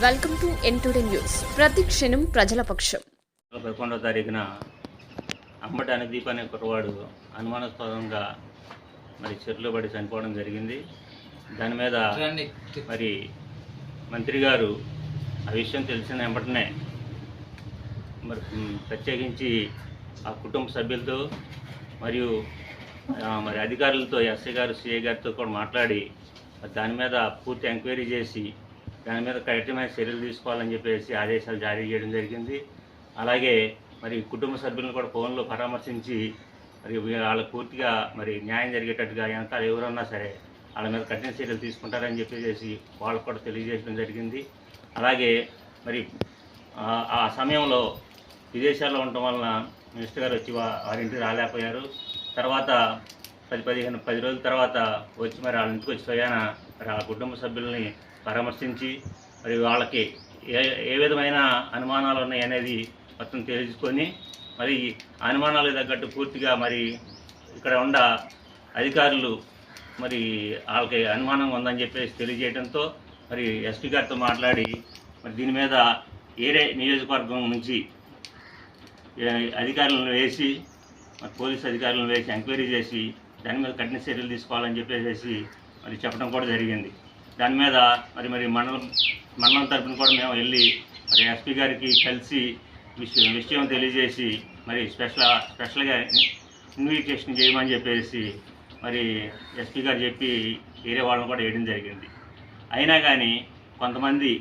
Welcome to ఎన్టుడే news. ప్రతి క్షణం ప్రజల పక్షం. 11వ తారీఖున అంబటి అనుదీప్ అనే కుర్రవాడు అనుమానాస్పదంగా మరి చెరువులో పడి చనిపోవడం జరిగింది. దాని మీద మరి మంత్రి గారు ఆ విషయం తెలిసిన వెంబటనే మరి ప్రత్యేకించి ఆ కుటుంబ సభ్యులతో మరియు మరి అధికారులతో ఎస్ఐ గారు సిఐ గారితో కూడా మాట్లాడి దాని మీద పూర్తి ఎంక్వైరీ చేసి దాని మీద కఠినమైన చర్యలు తీసుకోవాలని చెప్పేసి ఆదేశాలు జారీ చేయడం జరిగింది. అలాగే మరి కుటుంబ సభ్యులను కూడా ఫోన్లో పరామర్శించి మరి వాళ్ళకు పూర్తిగా మరి న్యాయం జరిగేటట్టుగా వెనకాల ఎవరన్నా సరే వాళ్ళ మీద కఠిన చర్యలు తీసుకుంటారని చెప్పేసి వాళ్ళకు కూడా తెలియజేయడం జరిగింది. అలాగే మరి ఆ సమయంలో విదేశాల్లో ఉండటం వలన మినిస్టర్ గారు వచ్చి వారింటికి రాలేకపోయారు. తర్వాత 10 రోజుల తర్వాత వచ్చి మరి వాళ్ళ ఇంటికి వచ్చి స్వయాన మరి ఆ కుటుంబ సభ్యుల్ని పరామర్శించి మరి వాళ్ళకి ఏ విధమైన అనుమానాలు ఉన్నాయి అనేది మొత్తం తెలుసుకొని మరి అనుమానాలకు తగ్గట్టు పూర్తిగా మరి ఇక్కడ ఉన్న అధికారులు మరి వాళ్ళకి అనుమానం ఉందని చెప్పేసి తెలియజేయడంతో మరి ఎస్పీ గారితో మాట్లాడి మరి దీని మీద ఏరే నియోజకవర్గం నుంచి అధికారులను వేసి మరి పోలీసు అధికారులను వేసి ఎంక్వైరీ చేసి దాని మీద కఠిన చర్యలు తీసుకోవాలని చెప్పేసి మరి చెప్పడం కూడా జరిగింది. దాని మీద మరి మండలం తరపున కూడా మేము వెళ్ళి మరి ఎస్పీ గారికి కలిసి విషయం తెలియజేసి మరి స్పెషల్గా ఇన్విటేషన్ చేయమని చెప్పేసి మరి ఎస్పీ గారు చెప్పి వేరే వాళ్ళని కూడా వేయడం జరిగింది. అయినా కానీ కొంతమంది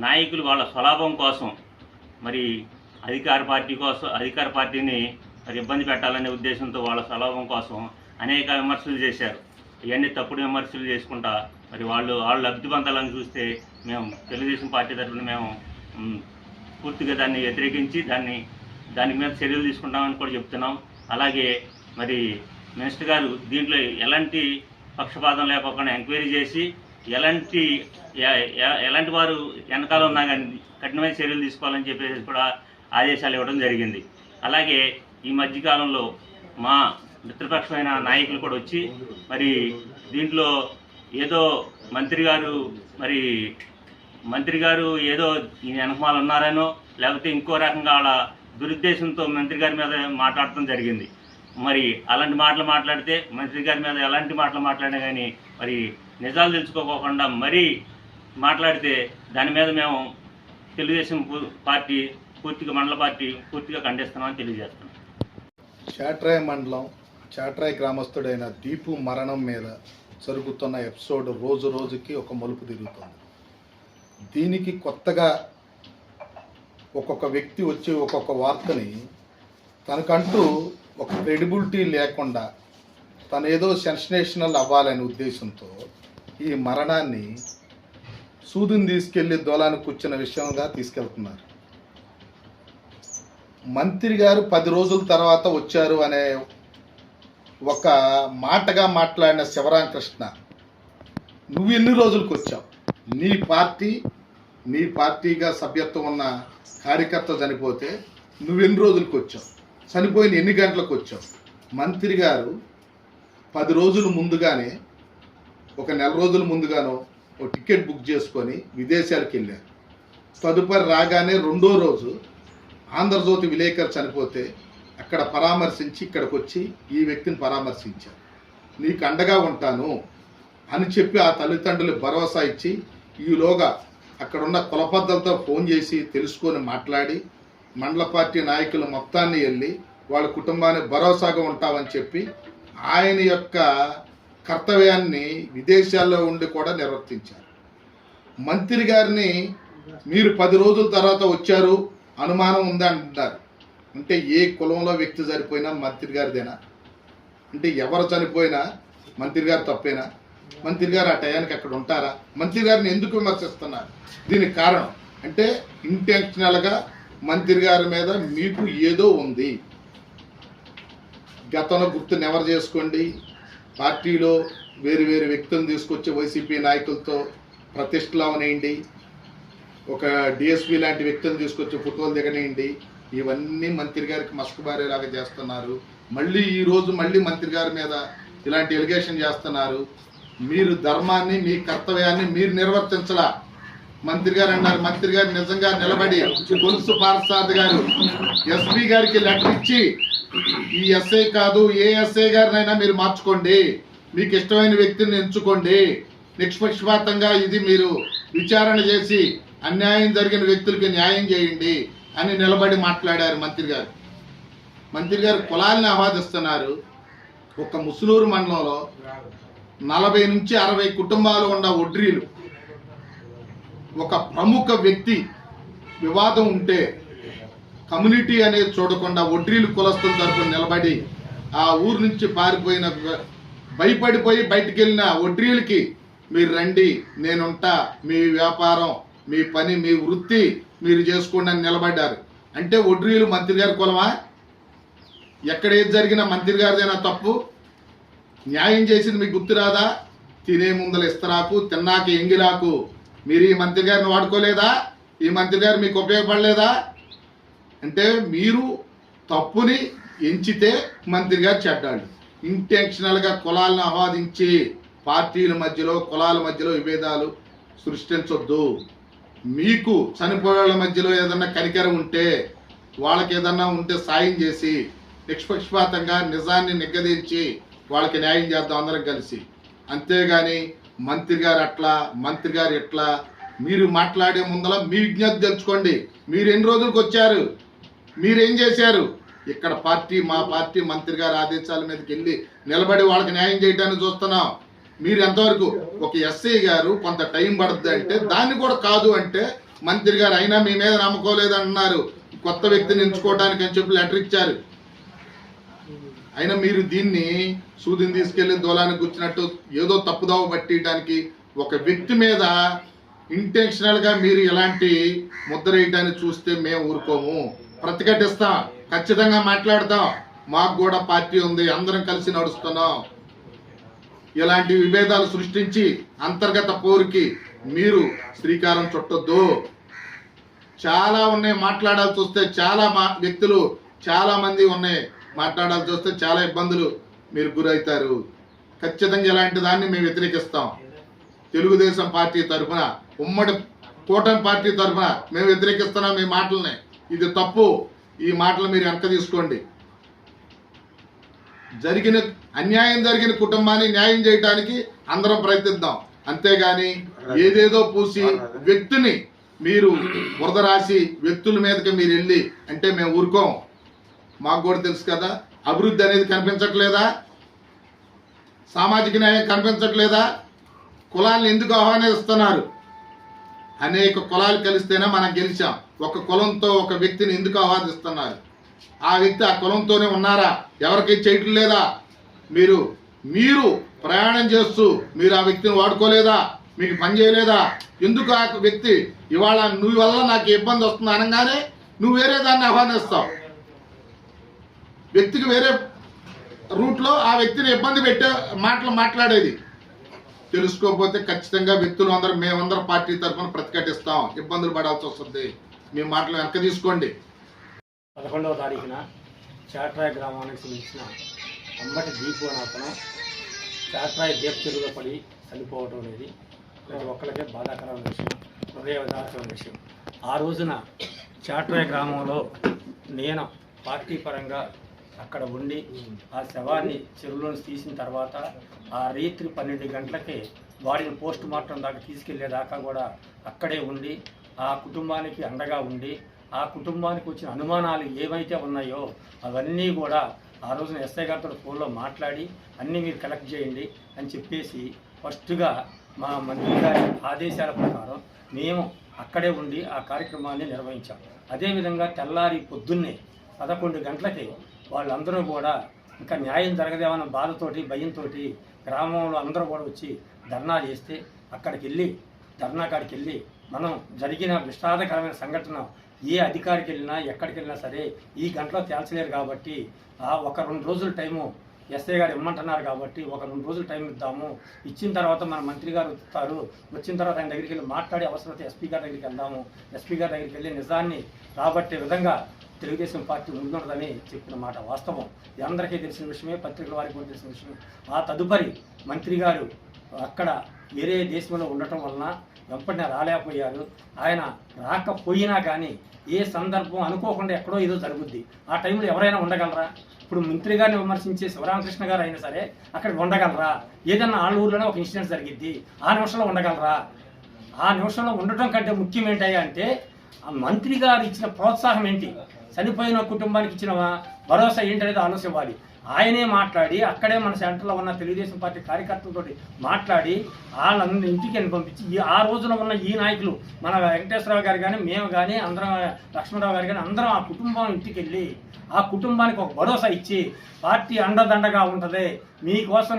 నాయకులు వాళ్ళ స్వలాభం కోసం మరి అధికార పార్టీని మరి ఇబ్బంది పెట్టాలనే ఉద్దేశంతో వాళ్ళ స్వలాభం కోసం అనేక విమర్శలు చేశారు. ఇవన్నీ తప్పుడు విమర్శలు చేసుకుంటా మరి వాళ్ళు లబ్ధి పొందాలని చూస్తే మేము తెలుగుదేశం పార్టీ తరఫున మేము పూర్తిగా దాన్ని వ్యతిరేకించి దాని మీద చర్యలు తీసుకుంటామని కూడా చెప్తున్నాం. అలాగే మరి మినిస్టర్ గారు దీంట్లో ఎలాంటి పక్షపాతం లేకుండా ఎంక్వైరీ చేసి ఎలాంటి వారు వెనకాల ఉన్నా కానీ కఠినమైన చర్యలు తీసుకోవాలని చెప్పేసి కూడా ఆదేశాలు ఇవ్వడం జరిగింది. అలాగే ఈ మధ్యకాలంలో మా మిత్రపక్షమైన నాయకులు కూడా వచ్చి మరి దీంట్లో ఏదో మంత్రి గారు ఏదో ఈ వెనకమాలు ఉన్నారనో లేకపోతే ఇంకో రకంగా వాళ్ళ దురుద్దేశంతో మంత్రి గారి మీద మాట్లాడటం జరిగింది. మరి అలాంటి మాటలు మాట్లాడితే మంత్రి గారి మీద ఎలాంటి మాటలు మాట్లాడినా కానీ మరి నిజాలు తెలుసుకోకుండా మరీ మాట్లాడితే దాని మీద మేము తెలుగుదేశం పార్టీ మండల పార్టీ పూర్తిగా ఖండిస్తున్నామని తెలియజేస్తున్నాం. చాట్రాయ్ మండలం చాట్రాయ్ గ్రామస్తుడైన దీపు మరణం మీద జరుగుతున్న ఎపిసోడ్ రోజు రోజుకి ఒక మలుపు తిరుగుతుంది. దీనికి కొత్తగా ఒక్కొక్క వ్యక్తి వచ్చి ఒక్కొక్క వార్తని తనకంటూ ఒక క్రెడిబిలిటీ లేకుండా తను ఏదో సెన్సేషనల్ అవ్వాలనే ఉద్దేశంతో ఈ మరణాన్ని సూదిని తీసుకెళ్లి దోలానికి కూర్చున్న విషయంగా తీసుకెళ్తున్నారు. మంత్రి గారు 10 రోజుల తర్వాత వచ్చారు అనే ఒక మాటగా మాట్లాడిన శివరామకృష్ణ, నువ్వు ఎన్ని రోజులకు వచ్చావు? నీ పార్టీగా సభ్యత్వం ఉన్న కార్యకర్త చనిపోతే నువ్వెన్ని రోజులకు వచ్చావు? చనిపోయిన ఎన్ని గంటలకు వచ్చావు? మంత్రి గారు 10 రోజుల ముందుగానే ఒక నెల రోజుల ముందుగానో ఒక టికెట్ బుక్ చేసుకొని విదేశాలకు వెళ్ళారు. తదుపరి రాగానే 2వ రోజు ఆంధ్రజ్యోతి విలేకరు చనిపోతే అక్కడ పరామర్శించి ఇక్కడికి వచ్చి ఈ వ్యక్తిని పరామర్శించారు. నీకు అండగా ఉంటాను అని చెప్పి ఆ తల్లిదండ్రులు భరోసా ఇచ్చి ఈలోగా అక్కడున్న కులపద్దలతో ఫోన్ చేసి తెలుసుకొని మాట్లాడి మండల పార్టీ నాయకులు మొత్తాన్ని వెళ్ళి వాళ్ళ కుటుంబాన్ని భరోసాగా ఉంటామని చెప్పి ఆయన యొక్క కర్తవ్యాన్ని విదేశాల్లో ఉండి కూడా నిర్వర్తించారు. మంత్రి గారిని మీరు 10 రోజుల తర్వాత వచ్చారు, అనుమానం ఉందా అంటున్నారు. అంటే ఏ కులంలో వ్యక్తి చనిపోయినా మంత్రి గారిదేనా? అంటే ఎవరు చనిపోయినా మంత్రి గారు తప్పేనా? మంత్రి గారు ఆ టయానికి అక్కడ ఉంటారా? మంత్రి గారిని ఎందుకు విమర్శిస్తున్నారు? దీనికి కారణం అంటే ఇంటెన్షనల్గా మంత్రి గారి మీద మీకు ఏదో ఉంది. గతంలో గుర్తు నెవరు చేసుకోండి. పార్టీలో వేరు వ్యక్తులను తీసుకొచ్చి వైసీపీ నాయకులతో ప్రతిష్టలు అవనేయండి, ఒక డిఎస్పీ లాంటి వ్యక్తులను తీసుకొచ్చి ఫోటోలు దిగనేయండి, ఇవన్నీ మంత్రి గారికి మస్కుబారేలాగా చేస్తున్నారు. మళ్ళీ ఈరోజు మంత్రి గారి మీద ఇలాంటి ఎలిగేషన్ చేస్తున్నారు. మీరు ధర్మాన్ని మీ కర్తవ్యాన్ని మీరు నిర్వర్తించలా. మంత్రి గారు అన్నారు, మంత్రి గారు నిజంగా నిలబడి గొలుసు పార్సాద్ గారు ఎస్పీ గారికి లెటర్ ఇచ్చి ఈ ఎస్ఐ కాదు ఏ ఎస్ఐ గారినైనా మీరు మార్చుకోండి, మీకు ఇష్టమైన వ్యక్తిని ఎంచుకోండి, నిష్పక్షపాతంగా ఇది మీరు విచారణ చేసి అన్యాయం జరిగిన వ్యక్తులకి న్యాయం చేయండి అని నిలబడి మాట్లాడారు మంత్రి గారు. మంత్రి గారు కులాలను ఆహ్వాదిస్తున్నారు. ఒక ముసునూరు మండలంలో 40 నుంచి 60 కుటుంబాలు ఉన్న ఒడ్రీలు ఒక ప్రముఖ వ్యక్తి వివాదం ఉంటే కమ్యూనిటీ అనేది చూడకుండా ఒడ్రీలు కులస్తుల తరపున నిలబడి ఆ ఊరు నుంచి పారిపోయిన భయపడిపోయి బయటికి వెళ్ళిన ఒడ్రీలకి మీరు రండి, నేనుంటా, మీ వ్యాపారం మీ పని మీ వృత్తి మీరు చేసుకోండి అని నిలబడ్డారు. అంటే ఒడ్రీలు మంత్రి గారి కులమా? ఎక్కడ ఏది జరిగినా మంత్రి గారిదైనా తప్పు? న్యాయం చేసింది మీకు గుర్తురాదా? తినే ముందల ఇస్తరాకు తిన్నాక ఎంగిలాకు. మీరు ఈ మంత్రి గారిని వాడుకోలేదా? ఈ మంత్రి గారు మీకు ఉపయోగపడలేదా? అంటే మీరు తప్పుని ఎంచితే మంత్రి గారు చెడ్డాడు. ఇంటెన్షనల్గా కులాలను ఆహ్వాదించి పార్టీల మధ్యలో కులాల మధ్యలో విభేదాలు సృష్టించొద్దు. మీకు చనిపోయేళ్ళ మధ్యలో ఏదన్నా కనికరం ఉంటే వాళ్ళకి ఏదన్నా ఉంటే సాయం చేసి నిష్పక్షపాతంగా నిజాన్ని నిగ్గదీర్చి వాళ్ళకి న్యాయం చేద్దాం అందరం కలిసి. అంతేగాని మంత్రి గారు అట్లా మంత్రి గారు ఎట్లా మీరు మాట్లాడే ముందల మీ విజ్ఞప్తి తెలుసుకోండి. మీరు ఎన్ని రోజులకు వచ్చారు, మీరేం చేశారు? ఇక్కడ పార్టీ మా పార్టీ మంత్రి గారి ఆదేశాల మీదకి వెళ్ళి నిలబడి వాళ్ళకి న్యాయం చేయడానికి చూస్తున్నాం. మీరు ఎంతవరకు ఒక ఎస్ఐ గారు కొంత టైం పడుతుంది అంటే దాన్ని కూడా కాదు అంటే మంత్రి గారు అయినా మీ మీద నమ్మకోలేదన్నారు, కొత్త వ్యక్తిని ఎంచుకోవడానికి అని చెప్పి లెటర్ ఇచ్చారు. అయినా మీరు దీన్ని సూదిని తీసుకెళ్లి దూలానికి కూర్చున్నట్టు ఏదో తప్పుదావ పట్టియడానికి ఒక వ్యక్తి మీద ఇంటెన్షనల్గా మీరు ఎలాంటి ముద్ర వేయడాన్ని చూస్తే మేము ఊరుకోము, ప్రతిఘటిస్తాం, ఖచ్చితంగా మాట్లాడతాం. మాకు కూడా పార్టీ ఉంది, అందరం కలిసి నడుస్తున్నాం. ఇలాంటి విభేదాలు సృష్టించి అంతర్గత పోరుకి మీరు శ్రీకారం చుట్టొద్దు. చాలా ఉన్నాయి మాట్లాడాల్సి వస్తే, చాలా వ్యక్తులు చాలా మంది ఉన్నాయి మాట్లాడాల్సి వస్తే చాలా ఇబ్బందులు మీరు గురవుతారు. ఖచ్చితంగా ఇలాంటి దాన్ని మేము వ్యతిరేకిస్తాం. తెలుగుదేశం పార్టీ తరఫున ఉమ్మడి కూటమి పార్టీ తరఫున మేము వ్యతిరేకిస్తున్నాం మీ మాటల్ని. ఇది తప్పు, ఈ మాటలు మీరు వెనక తీసుకోండి. అన్యాయం జరిగిన కుటుంబాన్ని న్యాయం చేయడానికి అందరం ప్రయత్నిద్దాం. అంతేగాని ఏదేదో పూసి వ్యక్తిని మీరు బురద రాసి వ్యక్తుల మీదకి మీరు వెళ్ళి అంటే మేము ఊరుకోం. మాకు కూడా తెలుసు కదా, అభివృద్ధి అనేది కనిపించట్లేదా? సామాజిక న్యాయం కనిపించట్లేదా? కులాలను ఎందుకు ఆహ్వానిస్తున్నారు? అనేక కులాలు కలిస్తేనే మనం గెలిచాం. ఒక కులంతో ఒక వ్యక్తిని ఎందుకు ఆహ్వానిస్తున్నారు? ఆ వ్యక్తి ఆ కులంతోనే ఉన్నారా? ఎవరికి చేయటం లేదా? మీరు ప్రయాణం చేస్తూ మీరు ఆ వ్యక్తిని వాడుకోలేదా? మీకు పని చేయలేదా? ఎందుకు ఆ వ్యక్తి ఇవాళ నువ్వు వల్ల నాకు ఇబ్బంది వస్తుంది అనగానే నువ్వు వేరే దాన్ని ఆహ్వానిస్తావు. వ్యక్తికి వేరే రూట్లో ఆ వ్యక్తిని ఇబ్బంది పెట్టే మాటలు మాట్లాడేది తెలుసుకోకపోతే ఖచ్చితంగా వ్యక్తులు అందరం మేమందరం పార్టీ తరఫున ప్రతిఘటిస్తాం. ఇబ్బందులు పడాల్సి వస్తుంది. మీ మాటలు వెనక తీసుకోండి. 11వ తారీఖున చాట్రాయ్ గ్రామానికి సంబంధించిన అంబటి దీపు అని అతను చాట్రాయ్ దేప్ చెరువులో పడి చనిపోవటం అనేది ప్రతి ఒక్కరికే బాధాకరమైన విషయం, హృదయవిదారకమైన విషయం. ఆ రోజున చాట్రాయ్ గ్రామంలో నేను పార్టీ పరంగా అక్కడ ఉండి ఆ శవాన్ని చెరువులోంచి తీసిన తర్వాత ఆ రాత్రి 12 గంటలకే బాడీని పోస్ట్ మార్టం దాకా తీసుకెళ్లేదాకా కూడా అక్కడే ఉండి ఆ కుటుంబానికి అండగా ఉండి ఆ కుటుంబానికి వచ్చిన అనుమానాలు ఏవైతే ఉన్నాయో అవన్నీ కూడా ఆ రోజున ఎస్ఐ గారితో ఫోన్లో మాట్లాడి అన్నీ మీరు కలెక్ట్ చేయండి అని చెప్పేసి ఫస్ట్గా మా మంత్రి గారి ఆదేశాల ప్రకారం మేము అక్కడే ఉండి ఆ కార్యక్రమాన్ని నిర్వహించాం. అదేవిధంగా తెల్లారి పొద్దున్నే 11 గంటలకి వాళ్ళందరూ కూడా ఇంకా న్యాయం జరగదేమన్న బాధతోటి భయంతో గ్రామంలో అందరూ కూడా వచ్చి ధర్నా చేస్తే అక్కడికి వెళ్ళి ధర్నా కాడికి వెళ్ళి మనం జరిగిన విషాదకరమైన సంఘటన ఏ అధికారికి వెళ్ళినా ఎక్కడికి వెళ్ళినా సరే ఈ గంటలో తేల్చలేరు కాబట్టి ఒక 2 రోజుల టైము ఎస్ఐ గారు ఇమ్మంటున్నారు కాబట్టి ఒక 2 రోజులు టైం ఇద్దాము. ఇచ్చిన తర్వాత మన మంత్రి గారు వస్తారు, వచ్చిన తర్వాత ఆయన దగ్గరికి వెళ్ళి మాట్లాడి అవసరమైతే ఎస్పీ గారి దగ్గరికి వెళ్దాము. ఎస్పీ గారి దగ్గరికి వెళ్ళి నిజాన్ని రాబట్టే విధంగా తెలుగుదేశం పార్టీ ముందుండదని చెప్పిన మాట వాస్తవం. ఇది అందరికీ తెలిసిన విషయమే, పత్రికల వారికి కూడా తెలిసిన విషయమే. ఆ తదుపరి మంత్రి గారు అక్కడ వేరే దేశంలో ఉండటం వలన వెంపటినే రాలేకపోయారు. ఆయన రాకపోయినా కానీ ఏ సందర్భం అనుకోకుండా ఎక్కడో ఏదో జరుగుద్ది. ఆ టైంలో ఎవరైనా ఉండగలరా? ఇప్పుడు మంత్రి గారిని విమర్శించే శివరామకృష్ణ గారు అయినా సరే అక్కడికి ఉండగలరా? ఏదన్నా ఆ ఊర్లోనే ఒక ఇన్సిడెంట్ జరిగిద్ది, ఆ నిమిషంలో ఉండగలరా? ఆ నిమిషంలో ఉండటం కంటే ముఖ్యం ఏంటయ్యా అంటే ఆ మంత్రి గారు ఇచ్చిన ప్రోత్సాహం ఏంటి, చనిపోయిన కుటుంబానికి ఇచ్చిన భరోసా ఏంటనేది ఆలోచించాలి. ఆయనే మాట్లాడి అక్కడే మన సెంటర్లో ఉన్న తెలుగుదేశం పార్టీ కార్యకర్తలతో మాట్లాడి వాళ్ళందరూ ఇంటికి పంపించి ఆ రోజున ఉన్న ఈ నాయకులు మన వెంకటేశ్వరరావు గారు కానీ మేము కానీ అందరం లక్ష్మణరావు గారు కానీ అందరం ఆ కుటుంబం ఇంటికి వెళ్ళి ఆ కుటుంబానికి ఒక భరోసా ఇచ్చి పార్టీ అండదండగా ఉంటుంది, మీకోసం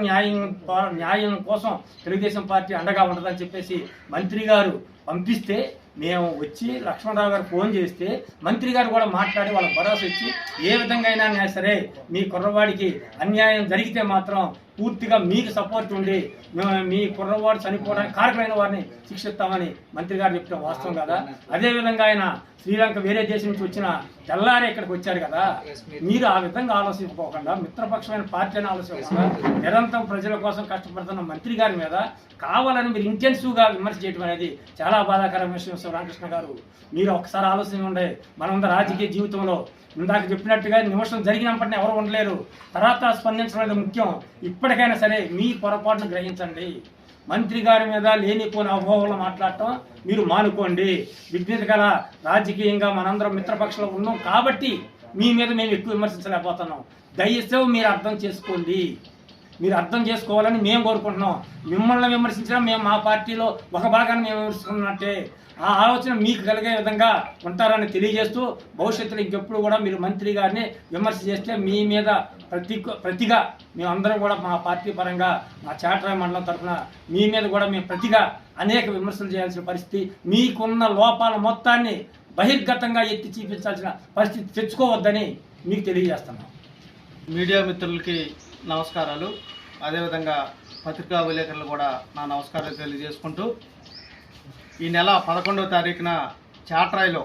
న్యాయం కోసం తెలుగుదేశం పార్టీ అండగా ఉంటుందని చెప్పేసి మంత్రి గారు పంపిస్తే మేము వచ్చి లక్ష్మణరావు గారు ఫోన్ చేస్తే మంత్రి గారు కూడా మాట్లాడి వాళ్ళ భరోసా ఇచ్చి ఏ విధంగా అయినా సరే మీ కుర్రవాడికి అన్యాయం జరిగితే మాత్రం పూర్తిగా మీకు సపోర్ట్ ఉండి మీ కుర్రవాడు చనిపోవడానికి కారకులైన వారిని శిక్షిస్తామని మంత్రి గారు చెప్పడం వాస్తవం కదా. అదేవిధంగా ఆయన శ్రీలంక వేరే దేశం నుంచి వచ్చిన తెల్లారే ఇక్కడికి వచ్చారు కదా. మీరు ఆ విధంగా ఆలోచించుకోకుండా మిత్రపక్షమైన పార్టీ అని ఆలోచించకుండా నిరంతరం ప్రజల కోసం కష్టపడుతున్న మంత్రి గారి మీద కావాలని మీరు ఇంటెన్సివ్గా విమర్శ చేయడం అనేది చాలా బాధాకరమైన విషయం. శివరామకృష్ణ గారు, మీరు ఒకసారి ఆలోచన ఉండే మనం రాజకీయ జీవితంలో ఇందాక చెప్పినట్టుగా నిమిషం జరిగినప్పటినీ ఎవరు ఉండలేరు, తర్వాత స్పందించడం ముఖ్యం. ఇప్పటికైనా సరే మీ పొరపాటును గ్రహించండి. మంత్రి గారి మీద లేనిపోయిన అపోహలు మాట్లాడటం మీరు మానుకోండి. విజ్ఞత గల రాజకీయంగా మనందరం మిత్రపక్షంలో ఉన్నాం కాబట్టి మీ మీద మేము ఎక్కువ విమర్శించలేకపోతున్నాం. దయచేసి మీరు అర్థం చేసుకోండి, మీరు అర్థం చేసుకోవాలని మేము కోరుకుంటున్నాం. మిమ్మల్ని విమర్శించినా మేము మా పార్టీలో ఒక భాగాన్ని మేము విమర్శిస్తున్నట్టే ఆ ఆలోచన మీకు కలిగే విధంగా ఉంటారని తెలియజేస్తూ భవిష్యత్తులో ఇంకెప్పుడు కూడా మీరు మంత్రి గారిని విమర్శ చేస్తే మీ మీద ప్రతిగా మేమందరం కూడా మా పార్టీ పరంగా మా చాట్రాయ్ మండలం తరఫున మీ మీద కూడా మేము ప్రతిగా అనేక విమర్శలు చేయాల్సిన పరిస్థితి, మీకున్న లోపాల మొత్తాన్ని బహిర్గతంగా ఎత్తి చూపించాల్సిన పరిస్థితి తెచ్చుకోవద్దని మీకు తెలియజేస్తున్నాం. మీడియా మిత్రులకి నమస్కారాలు, అదేవిధంగా పత్రికా విలేకరులు కూడా నా నమస్కారాలు తెలియజేసుకుంటూ ఈ నెల 11వ తారీఖున చాట్రాయిలో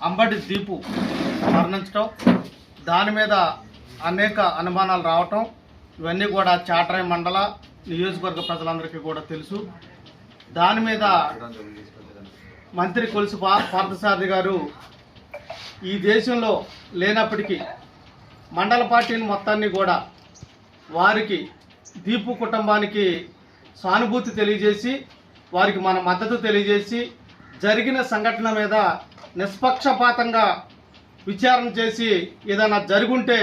అంబటి దీపు మరణించడం, దాని మీద అనేక అనుమానాలు రావటం, ఇవన్నీ కూడా చాట్రాయి మండల నియోజకవర్గ ప్రజలందరికీ కూడా తెలుసు. దాని మీద మంత్రి కొలుసు పార్థసారథి గారు ఈ దేశంలో లేనప్పటికీ మండల పార్టీని మొత్తాన్ని కూడా వారికి దీపు కుటుంబానికి సానుభూతి తెలియజేసి వారికి మన మద్దతు తెలియజేసి జరిగిన సంఘటన మీద నిష్పక్షపాతంగా విచారణ చేసి ఏదైనా జరుగుంటే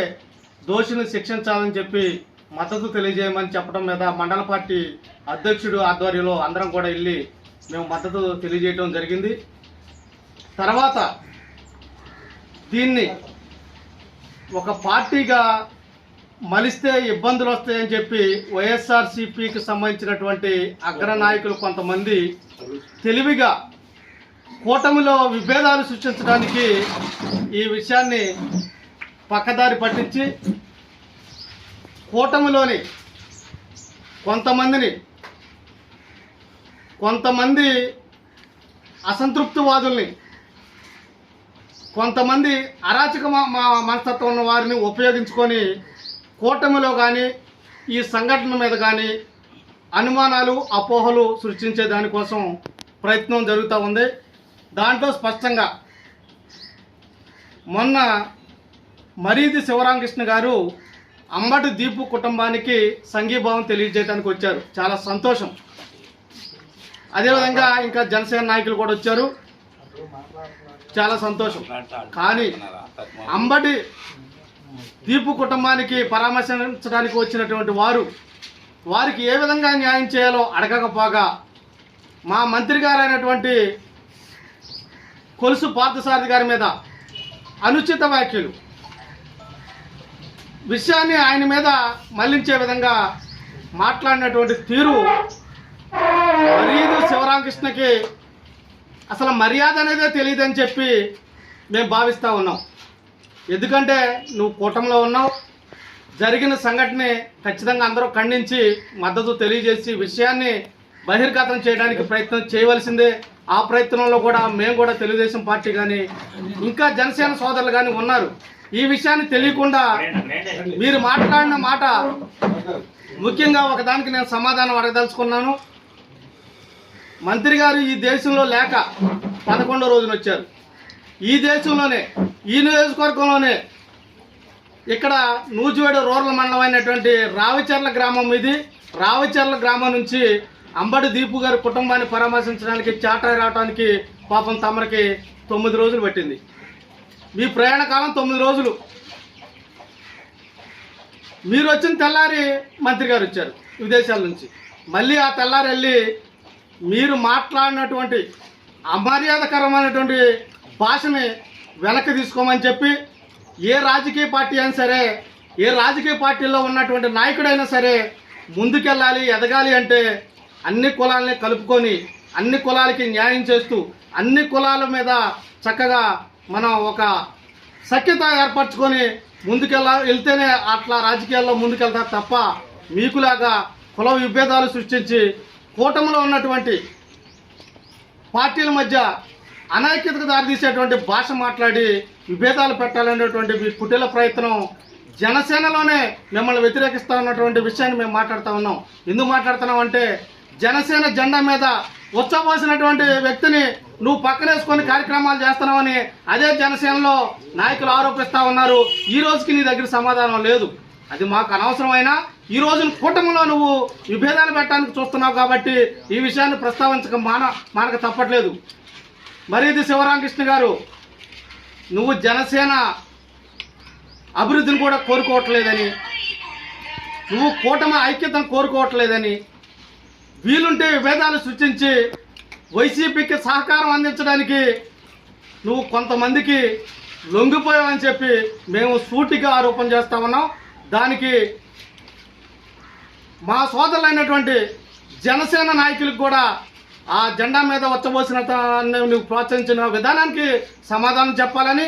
దోషిని శిక్షించాలని చెప్పి మద్దతు తెలియజేయమని చెప్పడం మీద మండల పార్టీ అధ్యక్షుడు ఆధ్వర్యంలో అందరం కూడా వెళ్ళి మేము మద్దతు తెలియజేయడం జరిగింది. తర్వాత దీన్ని ఒక పార్టీగా మలిస్తే ఇబ్బందులు వస్తాయని చెప్పి వైఎస్ఆర్సీపీకి సంబంధించినటువంటి అగ్రనాయకులు కొంతమంది తెలివిగా కూటమిలో విభేదాలు సృష్టించడానికి ఈ విషయాన్ని పక్కదారి పట్టించి కూటమిలోని కొంతమంది అసంతృప్తివాదుల్ని, కొంతమంది అరాచక మనస్తత్వం ఉన్న వారిని ఉపయోగించుకొని కూటమిలో కానీ ఈ సంఘటన మీద కానీ అనుమానాలు అపోహలు సృష్టించే దానికోసం ప్రయత్నం జరుగుతూ ఉంది. దాంట్లో స్పష్టంగా మొన్న మరీది శివరామకృష్ణ గారు అంబటి దీపు కుటుంబానికి సంఘీభావం తెలియజేయడానికి వచ్చారు, చాలా సంతోషం. అదేవిధంగా ఇంకా జనసేన నాయకులు కూడా వచ్చారు, చాలా సంతోషం. కానీ అంబటి దీపు కుటుంబానికి పరామర్శించడానికి వచ్చినటువంటి వారికి ఏ విధంగా న్యాయం చేయాలో అడగకపోగా మా మంత్రి గారైనటువంటి కొలుసు పార్థసారథి గారి మీద అనుచిత వ్యాఖ్యలు, విషయాన్ని ఆయన మీద మళ్లించే విధంగా మాట్లాడినటువంటి తీరు మరీదు శివరామకృష్ణకి అసలు మర్యాద అనేదే తెలియదని చెప్పి మేము భావిస్తూ ఉన్నాం. ఎందుకంటే నువ్వు కూటమిలో ఉన్నావు, జరిగిన సంఘటన ఖచ్చితంగా అందరూ ఖండించి మద్దతు తెలియజేసి విషయాన్ని బహిర్గతం చేయడానికి ప్రయత్నం చేయవలసిందే. ఆ ప్రయత్నంలో కూడా మేము కూడా తెలుగుదేశం పార్టీ కానీ ఇంకా జనసేన సోదరులు కానీ ఉన్నారు. ఈ విషయాన్ని తెలియకుండా మీరు మాట్లాడిన మాట ముఖ్యంగా ఒకదానికి నేను సమాధానం అడగదలుచుకున్నాను. మంత్రి గారు ఈ దేశంలో లేక 11వ రోజున వచ్చారు. ఈ దేశంలోనే, ఈ నియోజకవర్గంలోనే, ఇక్కడ నూజివేడు రూరల్ మండలం అయినటువంటి రావిచర్ల గ్రామం ఇది. రావిచర్ల గ్రామం నుంచి అంబటి దీపు గారి కుటుంబాన్ని పరామర్శించడానికి చాట్రాయి రావడానికి పాపం తమరికి 9 రోజులు పట్టింది. మీ ప్రయాణ కాలం 9 రోజులు. మీరు వచ్చిన తెల్లారి మంత్రి గారు వచ్చారు విదేశాల నుంచి. మళ్ళీ ఆ తెల్లారి వెళ్ళి మీరు మాట్లాడినటువంటి అమర్యాదకరమైనటువంటి భాషని వెనక్కి తీసుకోమని చెప్పి, ఏ రాజకీయ పార్టీ అయినా సరే, ఏ రాజకీయ పార్టీలో ఉన్నటువంటి నాయకుడైనా సరే ముందుకెళ్ళాలి, ఎదగాలి అంటే అన్ని కులాలని కలుపుకొని, అన్ని కులాలకి న్యాయం చేస్తూ, అన్ని కులాల మీద చక్కగా మనం ఒక సఖ్యత ఏర్పరచుకొని వెళ్తేనే అట్లా రాజకీయాల్లో ముందుకెళ్తారు తప్ప మీకులాగా కుల విభేదాలు సృష్టించి కూటమిలో ఉన్నటువంటి పార్టీల మధ్య అనైక్యతకు దారితీసేటువంటి భాష మాట్లాడి విభేదాలు పెట్టాలనేటువంటి మీ కుటిల ప్రయత్నం జనసేనలోనే మిమ్మల్ని వ్యతిరేకిస్తా ఉన్నటువంటి విషయాన్ని మేము మాట్లాడుతూ ఉన్నాం. ఎందుకు మాట్లాడుతున్నాం అంటే, జనసేన జెండా మీద ఉచ్చబోసినటువంటి వ్యక్తిని నువ్వు పక్కనేసుకొని కార్యక్రమాలు చేస్తున్నావని అదే జనసేనలో నాయకులు ఆరోపిస్తూ ఉన్నారు. ఈ రోజుకి నీ దగ్గర సమాధానం లేదు. అది మాకు అనవసరమైనా ఈ రోజున కూటమిలో నువ్వు విభేదాలు పెట్టడానికి చూస్తున్నావు కాబట్టి ఈ విషయాన్ని ప్రస్తావించక మానక తప్పట్లేదు. మరి ఇది శివరామకృష్ణ గారు, నువ్వు జనసేన అభివృద్ధిని కూడా కోరుకోవట్లేదని, నువ్వు కూటమి ఐక్యతను కోరుకోవట్లేదని, వీలుంటే విభేదాలు సృష్టించి వైసీపీకి సహకారం అందించడానికి నువ్వు కొంతమందికి లొంగిపోయావని చెప్పి మేము సూటిగా ఆరోపణ చేస్తా ఉన్నాం. దానికి మా సోదరులైనటువంటి జనసేన నాయకులకు కూడా ఆ జెండా మీద వచ్చబోసిన నువ్వు ప్రోత్సహించిన విధానానికి సమాధానం చెప్పాలని,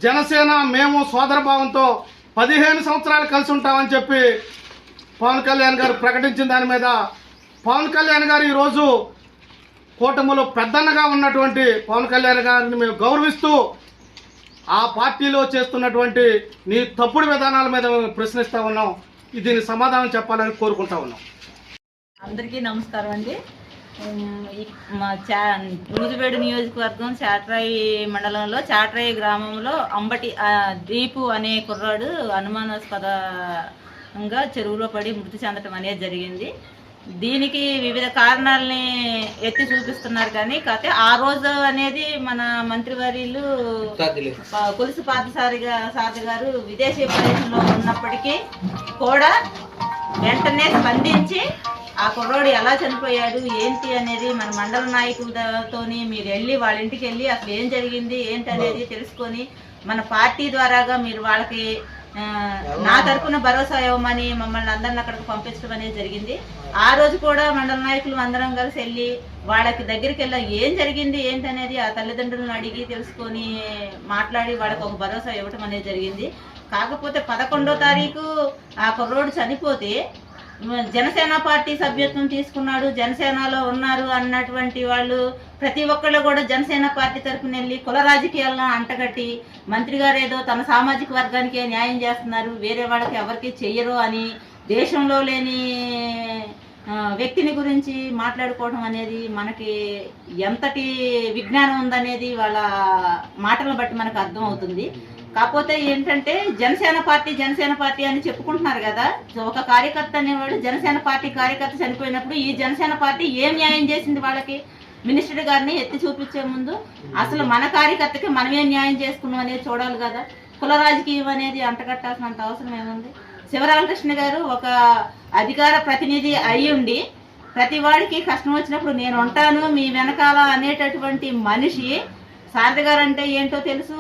జనసేన మేము సోదర భావంతో 15 సంవత్సరాలు కలిసి ఉంటామని చెప్పి పవన్ కళ్యాణ్ గారు ప్రకటించిన దాని మీద పవన్ కళ్యాణ్ గారు ఈరోజు కూటమిలో పెద్దన్నగా ఉన్నటువంటి పవన్ కళ్యాణ్ గారిని మేము గౌరవిస్తూ ఆ పార్టీలో చేస్తున్నటువంటి నీ తప్పుడు విధానాల మీద మేము ప్రశ్నిస్తూ ఉన్నాం. దీనికి సమాధానం చెప్పాలని కోరుకుంటా ఉన్నాం. అందరికీ నమస్కారం అండి. మా నూజివేడు నియోజకవర్గం చాట్రాయి మండలంలో చాట్రాయి గ్రామంలో అంబటి దీపు అనే కుర్రాడు అనుమానాస్పదంగా చెరువులో పడి మృతి చెందడం అనేది జరిగింది. దీనికి వివిధ కారణాలని ఎత్తి చూపిస్తున్నారు. కాకపోతే ఆ రోజు అనేది మన మంత్రివర్యులు కొలుసు పార్థసారథి గారు విదేశీ పర్యటనలో ఉన్నప్పటికీ కూడా వెంటనే స్పందించి ఆ కుర్రోడు ఎలా చనిపోయాడు ఏంటి అనేది మన మండల నాయకులతోని మీరు వెళ్ళి వాళ్ళ ఇంటికి వెళ్ళి అసలు ఏం జరిగింది ఏంటి అనేది తెలుసుకొని మన పార్టీ ద్వారాగా మీరు వాళ్ళకి నా తరఫున భరోసా ఇవ్వమని మమ్మల్ని అందరిని అక్కడికి పంపించడం అనేది జరిగింది. ఆ రోజు కూడా మండల నాయకులు అందరం కలిసి వెళ్ళి వాళ్ళకి దగ్గరికి వెళ్ళి ఏం జరిగింది ఏంటి అనేది ఆ తల్లిదండ్రులను అడిగి తెలుసుకొని మాట్లాడి వాళ్ళకి ఒక భరోసా ఇవ్వటం అనేది జరిగింది. కాకపోతే 11వ తారీఖు ఆ కుర్రోడు చనిపోతే జనసేన పార్టీ సభ్యత్వం తీసుకున్నాడు, జనసేనలో ఉన్నారు అన్నటువంటి వాళ్ళు ప్రతి ఒక్కళ్ళు కూడా జనసేన పార్టీ తరఫున వెళ్ళి కుల రాజకీయాలను అంటగట్టి మంత్రి గారు ఏదో తన సామాజిక వర్గానికే న్యాయం చేస్తున్నారు, వేరే వాళ్ళకి ఎవరికి చెయ్యరు అని దేశంలో లేని వ్యక్తిని గురించి మాట్లాడుకోవడం అనేది మనకి ఎంతటి విజ్ఞానం ఉందనేది వాళ్ళ మాటలను బట్టి మనకు అర్థం అవుతుంది. కాకపోతే ఏంటంటే జనసేన పార్టీ అని చెప్పుకుంటున్నారు కదా. ఒక కార్యకర్త అనేవాడు జనసేన పార్టీ కార్యకర్త చనిపోయినప్పుడు ఈ జనసేన పార్టీ ఏం న్యాయం చేసింది వాళ్ళకి? మినిస్టర్ గారిని ఎత్తి చూపించే ముందు అసలు మన కార్యకర్తకి మనమేం న్యాయం చేసుకున్నాం అనేది చూడాలి కదా. కుల రాజకీయం అనేది అంటగట్టాల్సినంత అవసరం ఏముంది? శివరామకృష్ణ గారు ఒక అధికార ప్రతినిధి అయి ఉండి ప్రతి వాడికి కష్టం వచ్చినప్పుడు నేను ఉంటాను మీ వెనకాల అనేటటువంటి మనిషి సారథి గారు అంటే ఏంటో తెలుసు,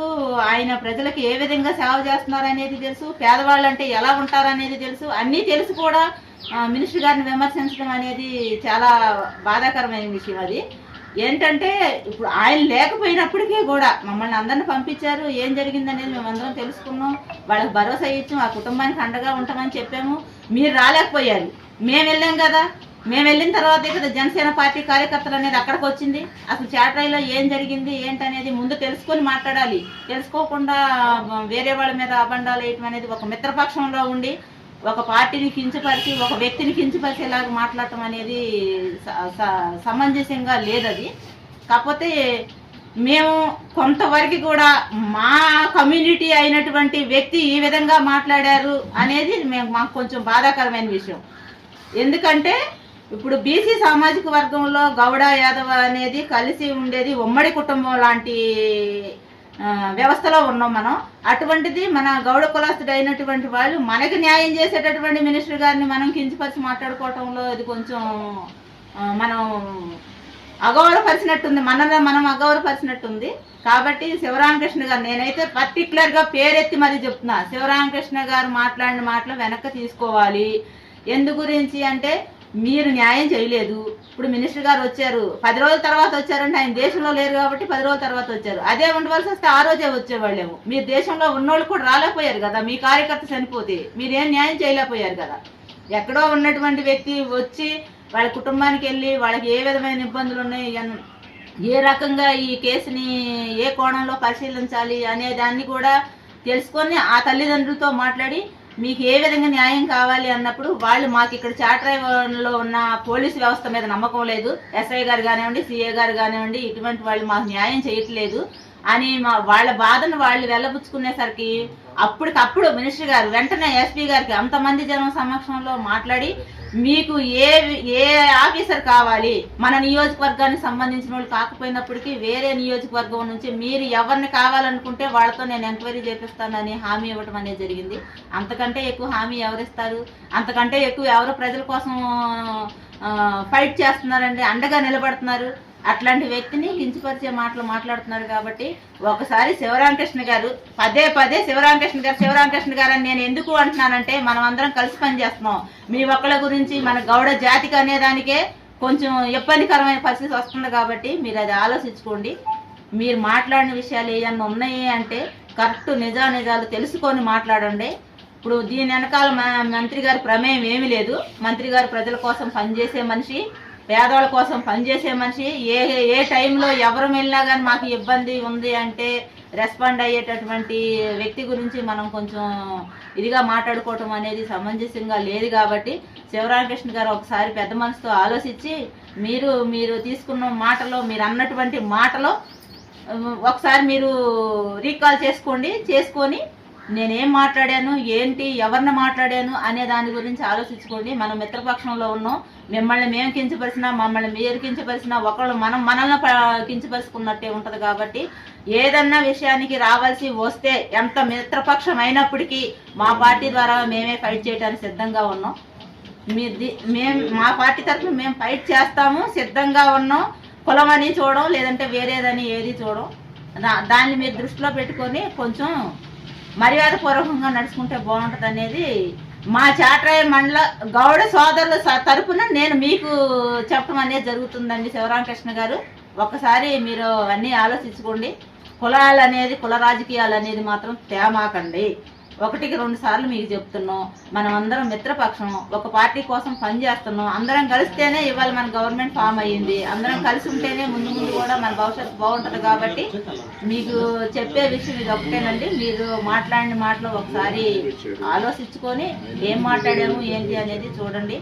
ఆయన ప్రజలకు ఏ విధంగా సేవ చేస్తున్నారు అనేది తెలుసు, పేదవాళ్ళు అంటే ఎలా ఉంటారనేది తెలుసు. అన్నీ తెలుసు కూడా మినిస్టర్ గారిని విమర్శించడం అనేది చాలా బాధాకరమైన విషయం. అది ఏంటంటే ఇప్పుడు ఆయన లేకపోయినప్పటికీ కూడా మమ్మల్ని అందరిని పంపించారు, ఏం జరిగిందనేది మేమందరం తెలుసుకున్నాం, వాళ్ళకి భరోసా ఇచ్చాం, ఆ కుటుంబానికి అండగా ఉంటామని చెప్పాము. మీరు రాలేకపోయారు, మేము వెళ్ళాం కదా. మేము వెళ్ళిన తర్వాతే కదా జనసేన పార్టీ కార్యకర్తలు అనేది అక్కడికి వచ్చింది. అసలు చాట్రాయిలో ఏం జరిగింది ఏంటనేది ముందు తెలుసుకొని మాట్లాడాలి. తెలుసుకోకుండా వేరే వాళ్ళ మీద అబండాలు వేయటం అనేది ఒక మిత్రపక్షంలో ఉండి ఒక పార్టీని కించపరిచి ఒక వ్యక్తిని కించపరిచేలాగా మాట్లాడటం అనేది సమంజసంగా లేదది. కాకపోతే మేము కొంతవరకు కూడా మా కమ్యూనిటీ అయినటువంటి వ్యక్తి ఈ విధంగా మాట్లాడారు అనేది మాకు కొంచెం బాధాకరమైన విషయం. ఎందుకంటే ఇప్పుడు బీసీ సామాజిక వర్గంలో గౌడ యాదవ అనేది కలిసి ఉండేది ఉమ్మడి కుటుంబం లాంటి వ్యవస్థలో ఉన్నాం మనం. అటువంటిది మన గౌడ కులస్తుడు అయినటువంటి వాళ్ళు మనకి న్యాయం చేసేటటువంటి మినిస్టర్ గారిని మనం కించపరిచి మాట్లాడుకోవటంలో ఇది కొంచెం మనం అగౌరవపరిచినట్టుంది, మనలో మనం అగౌరవపరిచినట్టుంది. కాబట్టి శివరామకృష్ణ గారు, నేనైతే పర్టికులర్గా పేరెత్తి మరీ చెప్తున్నా, శివరామకృష్ణ గారు మాట్లాడిన మాటలు వెనక్కి తీసుకోవాలి. ఎందు గురించి అంటే మీరు న్యాయం చేయలేదు. ఇప్పుడు మినిస్టర్ గారు వచ్చారు, 10 రోజుల తర్వాత వచ్చారంటే ఆయన దేశంలో లేరు కాబట్టి 10 రోజుల తర్వాత వచ్చారు. అదే ఉండవలసి వస్తే ఆ రోజే వచ్చేవాళ్ళేమో. మీరు దేశంలో ఉన్నోళ్ళు కూడా రాలేకపోయారు కదా, మీ కార్యకర్త చనిపోతే మీరేం న్యాయం చేయలేకపోయారు కదా. ఎక్కడో ఉన్నటువంటి వ్యక్తి వచ్చి వాళ్ళ కుటుంబానికి వెళ్ళి వాళ్ళకి ఏ విధమైన ఇబ్బందులు ఉన్నాయి, ఏ రకంగా ఈ కేసుని ఏ కోణంలో పరిశీలించాలి అనే దాన్ని కూడా తెలుసుకొని ఆ తల్లిదండ్రులతో మాట్లాడి మీకు ఏ విధంగా న్యాయం కావాలి అన్నప్పుడు వాళ్ళు మాకు ఇక్కడ చాట్రాయిలో ఉన్న పోలీసు వ్యవస్థ మీద నమ్మకం లేదు, ఎస్ఐ గారు కానివ్వండి, సిఏ గారు కానివ్వండి, ఇటువంటి వాళ్ళు మాకు న్యాయం చేయట్లేదు అని వాళ్ళ బాధను వాళ్ళు వెళ్ళబుచ్చుకునేసరికి అప్పటికప్పుడు మినిస్టర్ గారు వెంటనే ఎస్పీ గారికి అంతమంది జనం సమక్షంలో మాట్లాడి మీకు ఏ ఆఫీసర్ కావాలి, మన నియోజకవర్గానికి సంబంధించిన వాళ్ళు కాకపోయినప్పటికీ వేరే నియోజకవర్గం నుంచి మీరు ఎవరిని కావాలనుకుంటే వాళ్ళతో నేను ఎంక్వైరీ చేపిస్తానని హామీ ఇవ్వడం అనేది జరిగింది. అంతకంటే ఎక్కువ హామీ ఎవరిస్తారు? అంతకంటే ఎక్కువ ఎవరు ప్రజల కోసం ఫైట్ చేస్తున్నారండి, అండగా నిలబడుతున్నారు. అట్లాంటి వ్యక్తిని కించపరిచే మాటలు మాట్లాడుతున్నారు. కాబట్టి ఒకసారి శివరామకృష్ణ గారు పదే శివరామకృష్ణ గారు అని నేను ఎందుకు అంటున్నానంటే, మనం అందరం కలిసి పనిచేస్తున్నాం. మీ ఒక్కళ్ళ గురించి మన గౌడ జాతికి అనేదానికే కొంచెం ఇబ్బందికరమైన పరిస్థితి వస్తుంది. కాబట్టి మీరు అది ఆలోచించుకోండి. మీరు మాట్లాడిన విషయాలు ఏమన్నా ఉన్నాయి అంటే కరెక్ట్ నిజాలు తెలుసుకొని మాట్లాడండి. ఇప్పుడు దీని వెనకాల మంత్రి గారి ప్రమేయం ఏమీ లేదు. మంత్రి గారు ప్రజల కోసం పనిచేసే మనిషి, పేదవాళ్ళ కోసం పనిచేసే మనిషి. ఏ టైంలో ఎవరు వెళ్ళినా కానీ మాకు ఇబ్బంది ఉంది అంటే రెస్పాండ్ అయ్యేటటువంటి వ్యక్తి గురించి మనం కొంచెం ఇదిగా మాట్లాడుకోవటం అనేది సమంజసంగా లేదు. కాబట్టి శివరామకృష్ణ గారు ఒకసారి పెద్ద మనసుతో ఆలోచించి మీరు తీసుకున్న మాటలో, మీరు అన్నటువంటి మాటలో ఒకసారి మీరు రీకాల్ చేసుకొని నేనేం మాట్లాడాను, ఏంటి, ఎవరిని మాట్లాడాను అనే దాని గురించి ఆలోచించుకోండి. మనం మిత్రపక్షంలో ఉన్నాం. మిమ్మల్ని మేము కించపరిచినా, మమ్మల్ని మీరు కించపరిచినా ఒకళ్ళు మనల్ని కించపరుచుకున్నట్టే ఉంటుంది. కాబట్టి ఏదన్నా విషయానికి రావాల్సి వస్తే ఎంత మిత్రపక్షం అయినప్పటికీ మా పార్టీ ద్వారా మేమే ఫైట్ చేయడానికి సిద్ధంగా ఉన్నాం. మా పార్టీ తరఫున మేము ఫైట్ చేస్తాము, సిద్ధంగా ఉన్నాం. కులం అని చూడడం, లేదంటే వేరేదని ఏది చూడడం. దాన్ని మీరు దృష్టిలో పెట్టుకొని కొంచెం మర్యాదపూర్వకంగా నడుచుకుంటే బాగుంటుంది అనేది మా చాట్రాయి మండల గౌడ సోదరుల తరపున నేను మీకు చెప్పడం అనేది జరుగుతుందండి. శివరామకృష్ణ గారు, ఒక్కసారి మీరు అన్నీ ఆలోచించుకోండి. కులాలు అనేది, కుల రాజకీయాలు అనేది మాత్రం తేమాకండి. 1-2 సార్లు మీకు చెప్తున్నాం. మనం అందరం మిత్రపక్షం, ఒక పార్టీ కోసం పనిచేస్తున్నాం. అందరం కలిస్తేనే ఇవాళ మన గవర్నమెంట్ ఫామ్ అయ్యింది. అందరం కలిసి ఉంటేనే ముందు కూడా మన భవిష్యత్తు బాగుంటుంది. కాబట్టి మీకు చెప్పే విషయం ఇది ఒకటేనండి. మీరు మాట్లాడిన మాటలు ఒకసారి ఆలోచించుకొని ఏం మాట్లాడాము ఏంటి అనేది చూడండి.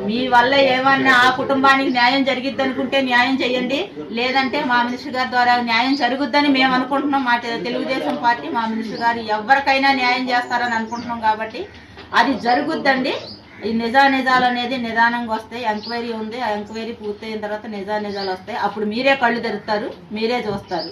మీ వల్ల ఏమన్నా ఆ కుటుంబానికి న్యాయం జరిగిద్ది అనుకుంటే న్యాయం చేయండి, లేదంటే మా మినిస్టర్ గారి ద్వారా న్యాయం జరుగుద్దని మేము అనుకుంటున్నాం. మా తెలుగుదేశం పార్టీ, మా మినిస్టర్ గారు ఎవరికైనా న్యాయం చేస్తారని అనుకుంటున్నాం. కాబట్టి అది జరుగుద్దండి. ఈ నిజాలు అనేది నిదానంగా వస్తాయి. ఎంక్వైరీ ఉంది, ఆ ఎంక్వైరీ పూర్తయిన తర్వాత నిజాలు వస్తాయి. అప్పుడు మీరే కళ్ళు తెరుస్తారు, మీరే చూస్తారు.